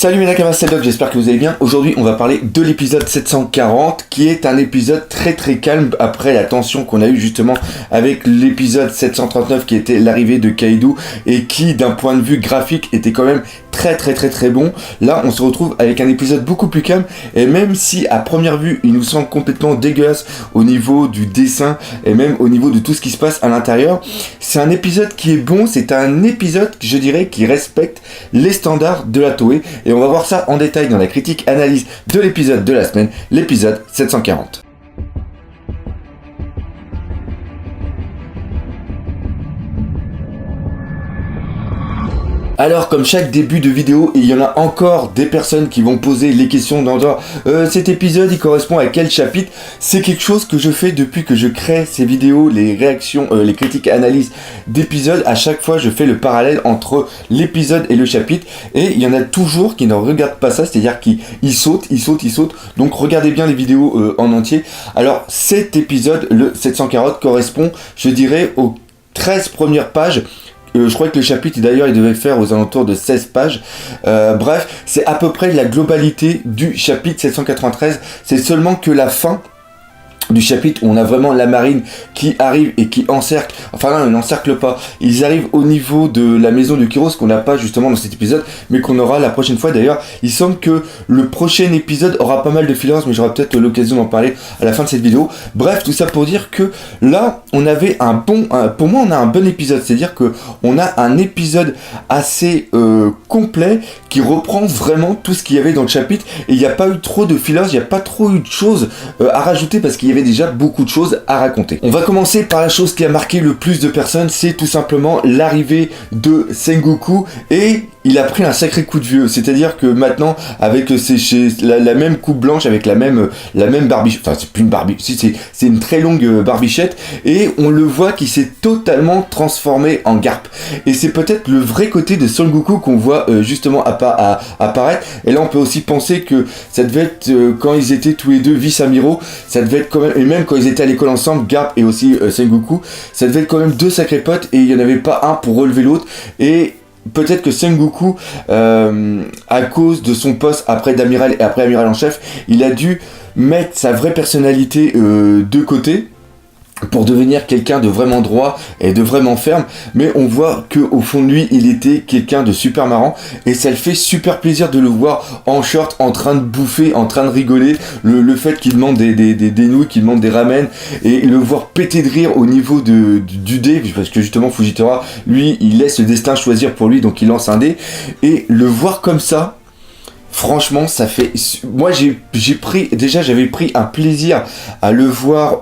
Salut mes Nakamas, c'est Doc, j'espère que vous allez bien. Aujourd'hui on va parler de l'épisode 740 qui est un épisode très très calme après la tension qu'on a eu justement avec l'épisode 739 qui était l'arrivée de Kaido et qui d'un point de vue graphique était quand même très bon. Là on se retrouve avec un épisode beaucoup plus calme et même si à première vue il nous semble complètement dégueulasse au niveau du dessin et même au niveau de tout ce qui se passe à l'intérieur, c'est un épisode qui est bon, c'est un épisode je dirais qui respecte les standards de la Toei. Et on va voir ça en détail dans la critique analyse de l'épisode de la semaine, l'épisode 740. Alors comme chaque début de vidéo, il y en a encore des personnes qui vont poser les questions dans genre cet épisode il correspond à quel chapitre. C'est quelque chose que je fais depuis que je crée ces vidéos, les réactions, les critiques et analyses d'épisodes. À chaque fois je fais le parallèle entre l'épisode et le chapitre et il y en a toujours qui ne regardent pas ça, c'est-à-dire qu'ils sautent. Donc regardez bien les vidéos en entier. Alors cet épisode, le 740, correspond je dirais aux 13 premières pages. Je crois que le chapitre d'ailleurs il devait faire aux alentours de 16 pages. Bref, c'est à peu près la globalité du chapitre 793. C'est seulement que la fin du chapitre où on a vraiment la marine qui arrive et qui encercle, enfin non, ils n'encerclent pas, ils arrivent au niveau de la maison de Kaido, ce qu'on n'a pas justement dans cet épisode, mais qu'on aura la prochaine fois. D'ailleurs, il semble que le prochain épisode aura pas mal de fillers, mais j'aurai peut-être l'occasion d'en parler à la fin de cette vidéo. Bref, tout ça pour dire que là, on avait pour moi, on a un bon épisode, c'est-à-dire que on a un épisode assez complet qui reprend vraiment tout ce qu'il y avait dans le chapitre, et il n'y a pas eu trop de fillers, il n'y a pas trop eu de choses à rajouter parce qu'il y avait déjà beaucoup de choses à raconter. On va commencer par la chose qui a marqué le plus de personnes, c'est tout simplement l'arrivée de Sengoku, et il a pris un sacré coup de vieux, c'est-à-dire que maintenant avec la même coupe blanche, avec la même barbichette, enfin c'est plus une barbichette, c'est une très longue barbichette, et on le voit qui s'est totalement transformé en Garp, et c'est peut-être le vrai côté de Sengoku qu'on voit justement apparaître. Et là on peut aussi penser que ça devait être quand ils étaient tous les deux vice-amiraux, ça devait être quand même, et même quand ils étaient à l'école ensemble, Garp et aussi Sengoku, ça devait être quand même deux sacrés potes, et il n'y en avait pas un pour relever l'autre. Et peut-être que Sengoku, à cause de son poste après d'amiral et après amiral en chef, il a dû mettre sa vraie personnalité de côté pour devenir quelqu'un de vraiment droit et de vraiment ferme, mais on voit que au fond de lui il était quelqu'un de super marrant, et ça le fait super plaisir de le voir en short, en train de bouffer, en train de rigoler, le fait qu'il demande des nouilles, qu'il demande des ramen, et le voir péter de rire au niveau du dé, parce que justement Fujitora lui il laisse le destin choisir pour lui, donc il lance un dé, et le voir comme ça, franchement, ça fait. Moi, j'avais pris un plaisir à le voir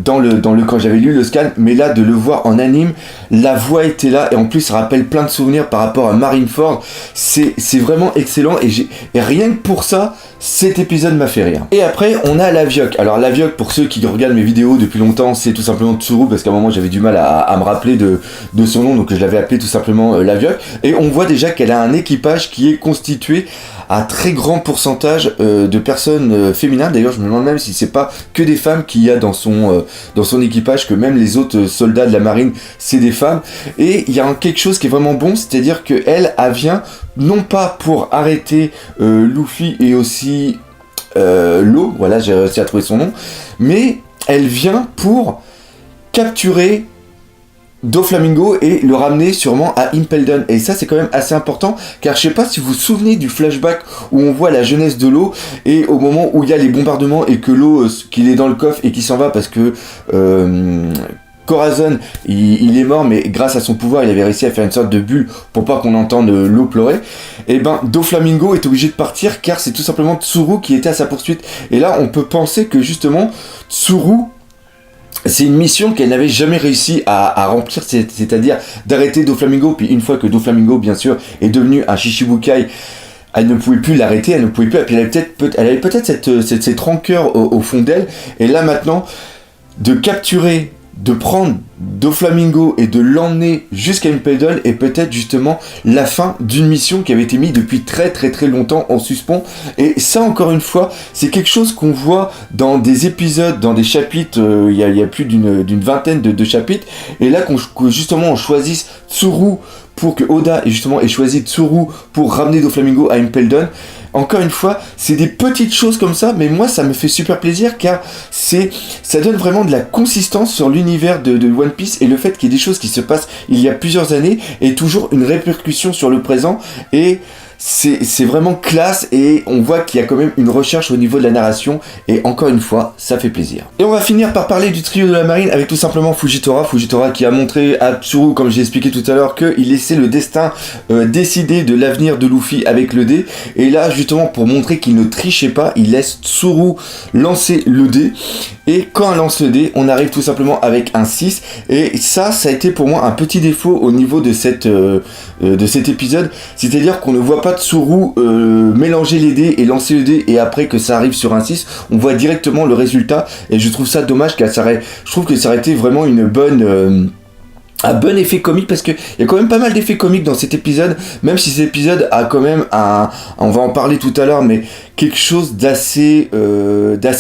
quand j'avais lu le scan, mais là, de le voir en anime, la voix était là, et en plus, ça rappelle plein de souvenirs par rapport à Marineford. C'est vraiment excellent, et rien que pour ça, cet épisode m'a fait rire. Et après, on a l'Avioc. Alors, l'Avioc, pour ceux qui regardent mes vidéos depuis longtemps, c'est tout simplement Tsuru, parce qu'à un moment, j'avais du mal à me rappeler de son nom, donc je l'avais appelé tout simplement l'Avioc. Et on voit déjà qu'elle a un équipage qui est constitué à très grand pourcentage de personnes féminines. D'ailleurs, je me demande même si c'est pas que des femmes qu'il y a dans son équipage, que même les autres soldats de la marine, c'est des femmes. Et il y a quelque chose qui est vraiment bon, c'est-à-dire qu'elle vient non pas pour arrêter Luffy et aussi Law, voilà, j'ai réussi à trouver son nom, mais elle vient pour capturer Doflamingo et le ramener sûrement à Impel Down. Et ça c'est quand même assez important, car je sais pas si vous vous souvenez du flashback où on voit la jeunesse de Law, et au moment où il y a les bombardements et que Law qu'il est dans le coffre et qu'il s'en va parce que Corazon il est mort, mais grâce à son pouvoir il avait réussi à faire une sorte de bulle pour pas qu'on entende Law pleurer. Et ben Doflamingo est obligé de partir car c'est tout simplement Tsuru qui était à sa poursuite. Et là on peut penser que justement Tsuru, c'est une mission qu'elle n'avait jamais réussi à remplir, c'est-à-dire d'arrêter Doflamingo. Puis une fois que Doflamingo, bien sûr, est devenu un Shichibukai, elle ne pouvait plus l'arrêter, elle ne pouvait plus. Et puis elle avait peut-être cette rancœur au fond d'elle. Et là maintenant, de capturer, de prendre Doflamingo et de l'emmener jusqu'à Impel Down est peut-être justement la fin d'une mission qui avait été mise depuis très longtemps en suspens. Et ça, encore une fois, c'est quelque chose qu'on voit dans des épisodes, dans des chapitres, il y a plus d'une vingtaine de chapitres, et là que justement on choisisse Tsuru pour que Oda ait choisi Tsuru pour ramener Doflamingo à Impel Down. Encore une fois, c'est des petites choses comme ça, mais moi ça me fait super plaisir car ça donne vraiment de la consistance sur l'univers de One Piece, et le fait qu'il y ait des choses qui se passent il y a plusieurs années et toujours une répercussion sur le présent, et c'est vraiment classe, et on voit qu'il y a quand même une recherche au niveau de la narration, et encore une fois, ça fait plaisir. Et on va finir par parler du trio de la marine avec tout simplement Fujitora qui a montré à Tsuru, comme j'ai expliqué tout à l'heure, qu'il laissait le destin décider de l'avenir de Luffy avec le dé, et là justement pour montrer qu'il ne trichait pas, il laisse Tsuru lancer le dé, et quand elle lance le dé, on arrive tout simplement avec un 6, et ça a été pour moi un petit défaut au niveau de cet épisode, c'est-à-dire qu'on ne voit pas Tsuru mélanger les dés et lancer le dé, et après que ça arrive sur un 6, on voit directement le résultat, et je trouve ça dommage, car je trouve que ça aurait été vraiment un bon effet comique, parce qu'il y a quand même pas mal d'effets comiques dans cet épisode, même si cet épisode a quand même on va en parler tout à l'heure, mais quelque chose d'assez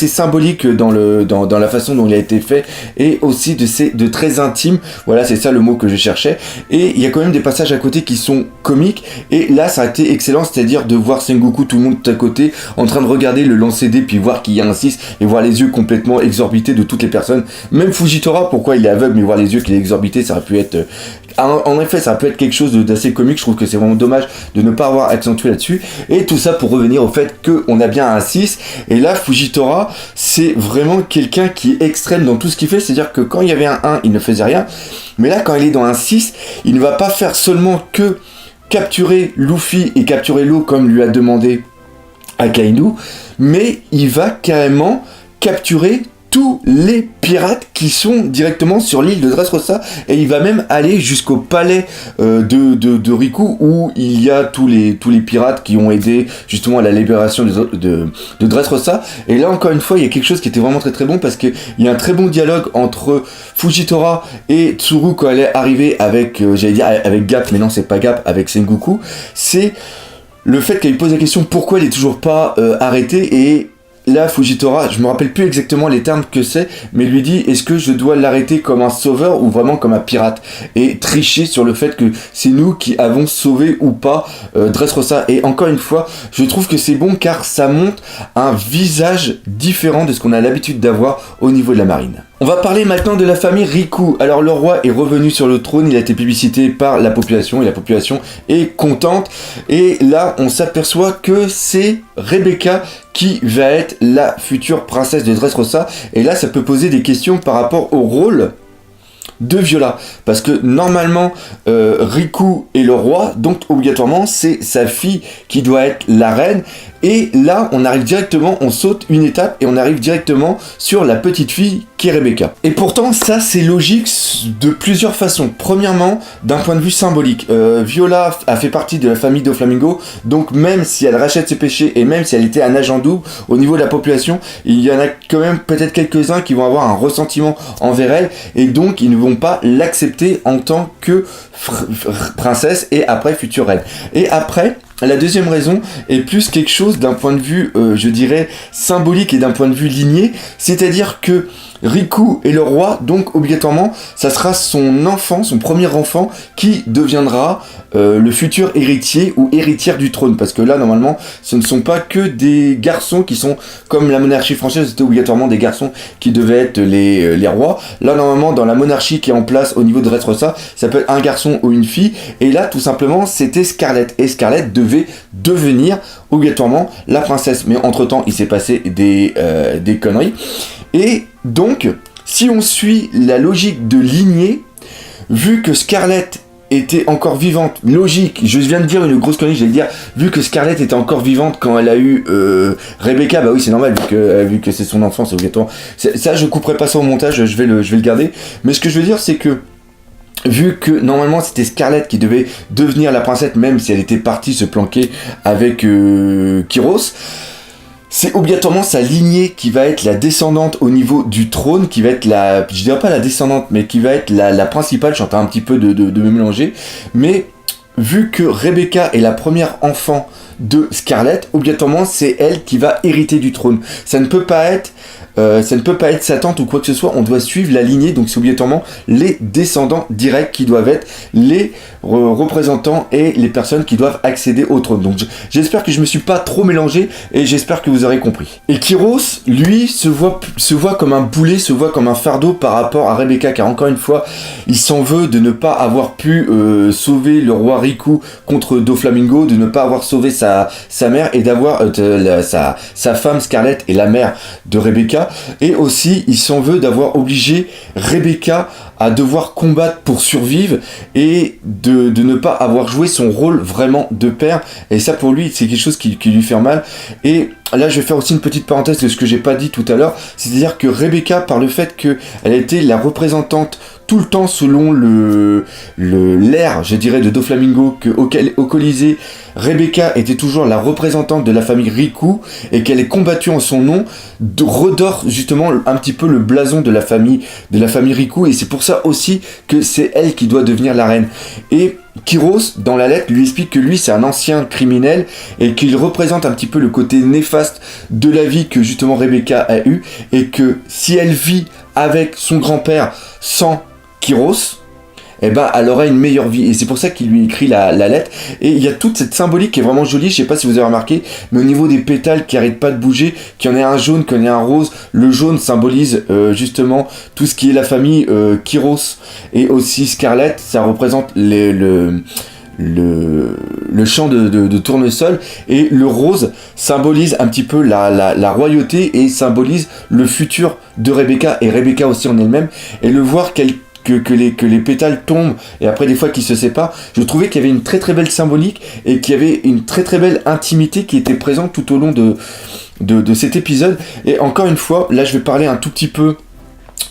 symbolique dans la façon dont il a été fait, et aussi de très intime, voilà, c'est ça le mot que je cherchais, et il y a quand même des passages à côté qui sont comiques, et là ça a été excellent, c'est-à-dire de voir Sengoku, tout le monde à côté, en train de regarder le lancer dé, puis voir qu'il y a un 6, et voir les yeux complètement exorbités de toutes les personnes, même Fujitora, pourquoi il est aveugle, mais voir les yeux qu'il est exorbité, ça aurait pu être... En effet, ça peut être quelque chose d'assez comique. Je trouve que c'est vraiment dommage de ne pas avoir accentué là-dessus. Et tout ça pour revenir au fait qu'on a bien un 6. Et là, Fujitora, c'est vraiment quelqu'un qui est extrême dans tout ce qu'il fait. C'est-à-dire que quand il y avait un 1, il ne faisait rien. Mais là, quand il est dans un 6, il ne va pas faire seulement que capturer Luffy et capturer l'eau comme lui a demandé Akainu, mais il va carrément capturer tous les pirates qui sont directement sur l'île de Dressrosa, et il va même aller jusqu'au palais de Riku, où il y a tous les pirates qui ont aidé justement à la libération de Dressrosa. Et là encore une fois, il y a quelque chose qui était vraiment très très bon, parce qu'il y a un très bon dialogue entre Fujitora et Tsuru quand elle est arrivée avec, j'allais dire avec Gap, mais non c'est pas Gap, avec Sengoku. C'est le fait qu'elle lui pose la question pourquoi elle est toujours pas arrêtée, et là, Fujitora, je me rappelle plus exactement les termes que c'est, mais lui dit, est-ce que je dois l'arrêter comme un sauveur ou vraiment comme un pirate, et tricher sur le fait que c'est nous qui avons sauvé ou pas Dressrosa. Et encore une fois, je trouve que c'est bon, car ça montre un visage différent de ce qu'on a l'habitude d'avoir au niveau de la marine. On va parler maintenant de la famille Riku. Alors le roi est revenu sur le trône, il a été publicité par la population, et la population est contente. Et là, on s'aperçoit que c'est Rebecca qui va être la future princesse de Dressrosa. Et là, ça peut poser des questions par rapport au rôle de Viola, parce que normalement Riku est le roi, donc obligatoirement c'est sa fille qui doit être la reine, et là on arrive directement, on saute une étape et on arrive directement sur la petite fille qui est Rebecca. Et pourtant ça c'est logique de plusieurs façons. Premièrement, d'un point de vue symbolique, Viola a fait partie de la famille Doflamingo, donc même si elle rachète ses péchés et même si elle était un agent double, au niveau de la population, il y en a quand même peut-être quelques-uns qui vont avoir un ressentiment envers elle, et donc ils ne vont pas l'accepter en tant que princesse et après future reine. Et après, la deuxième raison est plus quelque chose d'un point de vue, je dirais, symbolique et d'un point de vue lignée, c'est-à-dire que Riku est le roi, donc obligatoirement, ça sera son enfant, son premier enfant, qui deviendra le futur héritier ou héritière du trône. Parce que là, normalement, ce ne sont pas que des garçons qui sont, comme la monarchie française, c'était obligatoirement des garçons qui devaient être les rois. Là, normalement, dans la monarchie qui est en place au niveau de Dressrosa, ça peut être un garçon ou une fille. Et là, tout simplement, c'était Scarlett. Et Scarlett devait devenir obligatoirement la princesse. Mais entre-temps, il s'est passé des conneries. Et donc, si on suit la logique de lignée, vu que Scarlett était encore vivante, logique, je viens de dire une grosse connerie, je vais dire, vu que Scarlett était encore vivante quand elle a eu Rebecca, bah oui c'est normal, vu que c'est son enfant, c'est obligatoire. Ça je couperai pas ça au montage, je vais le garder, mais ce que je veux dire c'est que vu que normalement c'était Scarlett qui devait devenir la princesse, même si elle était partie se planquer avec Kyros, c'est obligatoirement sa lignée qui va être la descendante au niveau du trône, qui va être la, je dirais pas la descendante, mais qui va être la principale. Je suis en train un petit peu de me mélanger, mais vu que Rebecca est la première enfant de Scarlett, obligatoirement c'est elle qui va hériter du trône. Ça ne peut pas être sa tante ou quoi que ce soit, on doit suivre la lignée, donc c'est obligatoirement les descendants directs qui doivent être les représentants et les personnes qui doivent accéder au trône. Donc j'espère que je me suis pas trop mélangé et j'espère que vous aurez compris. Et Kyros, lui, se voit comme un boulet, se voit comme un fardeau par rapport à Rebecca, car encore une fois, il s'en veut de ne pas avoir pu sauver le roi Riku contre Doflamingo, de ne pas avoir sauvé sa mère et d'avoir sa femme Scarlett et la mère de Rebecca. Et aussi, il s'en veut d'avoir obligé Rebecca à devoir combattre pour survivre et de ne pas avoir joué son rôle vraiment de père. Et ça, pour lui, c'est quelque chose qui lui fait mal. Et là, je vais faire aussi une petite parenthèse de ce que j'ai pas dit tout à l'heure. C'est-à-dire que Rebecca, par le fait qu'elle a été la représentante tout le temps selon l'ère, je dirais, de Doflamingo, au Colisée, Rebecca était toujours la représentante de la famille Riku et qu'elle est combattue en son nom, redore justement un petit peu le blason de la famille Riku, et c'est pour ça aussi que c'est elle qui doit devenir la reine. Et Kyros, dans la lettre, lui explique que lui, c'est un ancien criminel et qu'il représente un petit peu le côté néfaste de la vie que justement Rebecca a eu, et que si elle vit avec son grand-père sans Kyros, eh ben, elle aura une meilleure vie. Et c'est pour ça qu'il lui écrit la lettre. Et il y a toute cette symbolique qui est vraiment jolie. Je sais pas si vous avez remarqué, mais au niveau des pétales qui arrêtent pas de bouger, qu'il y en ait un jaune, qu'il y en ait un rose. Le jaune symbolise justement tout ce qui est la famille Kyros et aussi Scarlett. Ça représente le champ de tournesol, et le rose symbolise un petit peu la royauté et symbolise le futur de Rebecca, et Rebecca aussi en elle-même. Et le voir que les pétales tombent et après des fois qu'ils se séparent, je trouvais qu'il y avait une très très belle symbolique et qu'il y avait une très très belle intimité qui était présente tout au long de cet épisode. Et encore une fois, là je vais parler un tout petit peu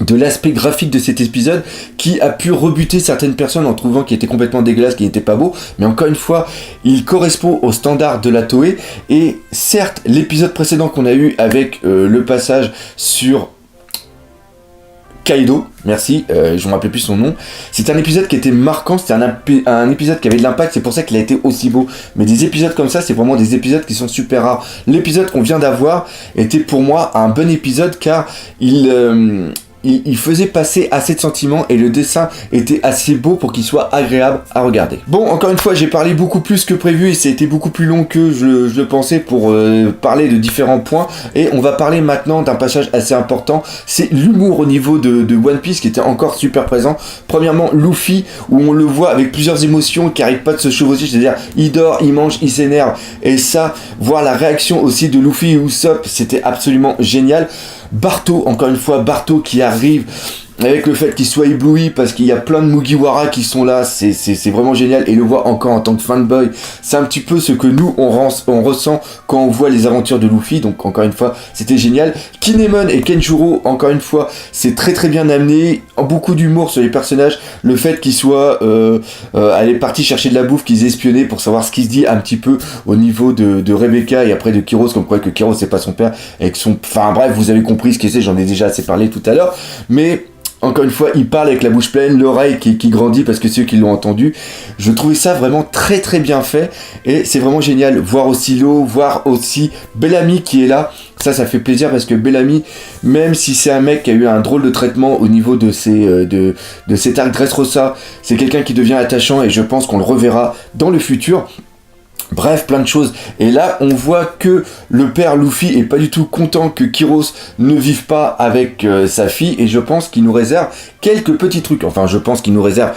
de l'aspect graphique de cet épisode qui a pu rebuter certaines personnes en trouvant qu'il était complètement dégueulasse, qu'il n'était pas beau, mais encore une fois, il correspond aux standards de la Toei. Et certes, l'épisode précédent qu'on a eu avec le passage sur Kaido, merci, je me rappelais plus son nom. C'était un épisode qui était marquant, c'était un épisode qui avait de l'impact, c'est pour ça qu'il a été aussi beau. Mais des épisodes comme ça, c'est vraiment des épisodes qui sont super rares. L'épisode qu'on vient d'avoir était pour moi un bon épisode, car il faisait passer assez de sentiments et le dessin était assez beau pour qu'il soit agréable à regarder. Bon, encore une fois, j'ai parlé beaucoup plus que prévu et ça a été beaucoup plus long que je le pensais pour parler de différents points. Et on va parler maintenant d'un passage assez important, c'est l'humour au niveau de One Piece qui était encore super présent. Premièrement, Luffy, où on le voit avec plusieurs émotions qui n'arrêtent pas de se chevaucher, c'est-à-dire il dort, il mange, il s'énerve. Et ça, voir la réaction aussi de Luffy et Usopp, c'était absolument génial. Barto, encore une fois, Barto qui arrive avec le fait qu'il soit ébloui parce qu'il y a plein de Mugiwara qui sont là, c'est vraiment génial. Et le voir encore en tant que fanboy, c'est un petit peu ce que nous on ressent quand on voit les aventures de Luffy. Donc encore une fois, c'était génial. Kinemon et Kenjuro, encore une fois, c'est très très bien amené, beaucoup d'humour sur les personnages. Le fait qu'ils soient allés partis chercher de la bouffe, qu'ils espionnaient pour savoir ce qui se dit un petit peu au niveau de Rebecca et après de Kyros, comme quoi que Kyros c'est pas son père et que son... Enfin bref, vous avez compris ce que c'est, j'en ai déjà assez parlé tout à l'heure. Mais encore une fois, il parle avec la bouche pleine, l'oreille qui grandit parce que ceux qui l'ont entendu. Je trouvais ça vraiment très très bien fait et c'est vraiment génial. Voir aussi Lo, voir aussi Bellamy qui est là. Ça fait plaisir parce que Bellamy, même si c'est un mec qui a eu un drôle de traitement au niveau de cet arc Dressrosa, c'est quelqu'un qui devient attachant et je pense qu'on le reverra dans le futur. Bref, plein de choses. Et là, on voit que le père Luffy est pas du tout content que Kyros ne vive pas avec sa fille. Et je pense qu'il nous réserve quelques petits trucs. Enfin, je pense qu'il nous réserve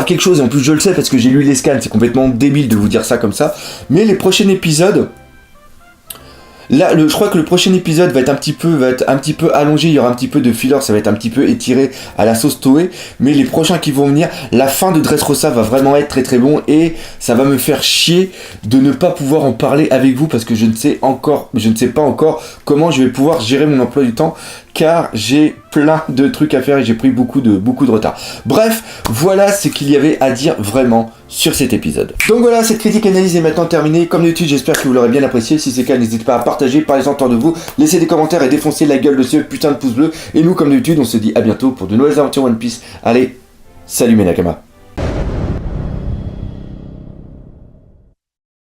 quelque chose. Et en plus, je le sais parce que j'ai lu les scans. C'est complètement débile de vous dire ça comme ça. Mais les prochains épisodes... Là, je crois que le prochain épisode va être un petit peu allongé, il y aura un petit peu de filler, ça va être un petit peu étiré à la sauce Toei, mais les prochains qui vont venir, la fin de Dressrosa va vraiment être très très bon et ça va me faire chier de ne pas pouvoir en parler avec vous parce que je ne sais pas encore comment je vais pouvoir gérer mon emploi du temps car j'ai plein de trucs à faire et j'ai pris beaucoup de retard. Bref, voilà ce qu'il y avait à dire vraiment sur cet épisode. Donc voilà, cette critique analyse est maintenant terminée. Comme d'habitude, j'espère que vous l'aurez bien apprécié. Si c'est le cas, n'hésitez pas à partager, parlez-en autour de vous, laissez des commentaires et défoncez la gueule de ce putain de pouce bleu. Et nous, comme d'habitude, on se dit à bientôt pour de nouvelles aventures One Piece. Allez, salut mes Nakama.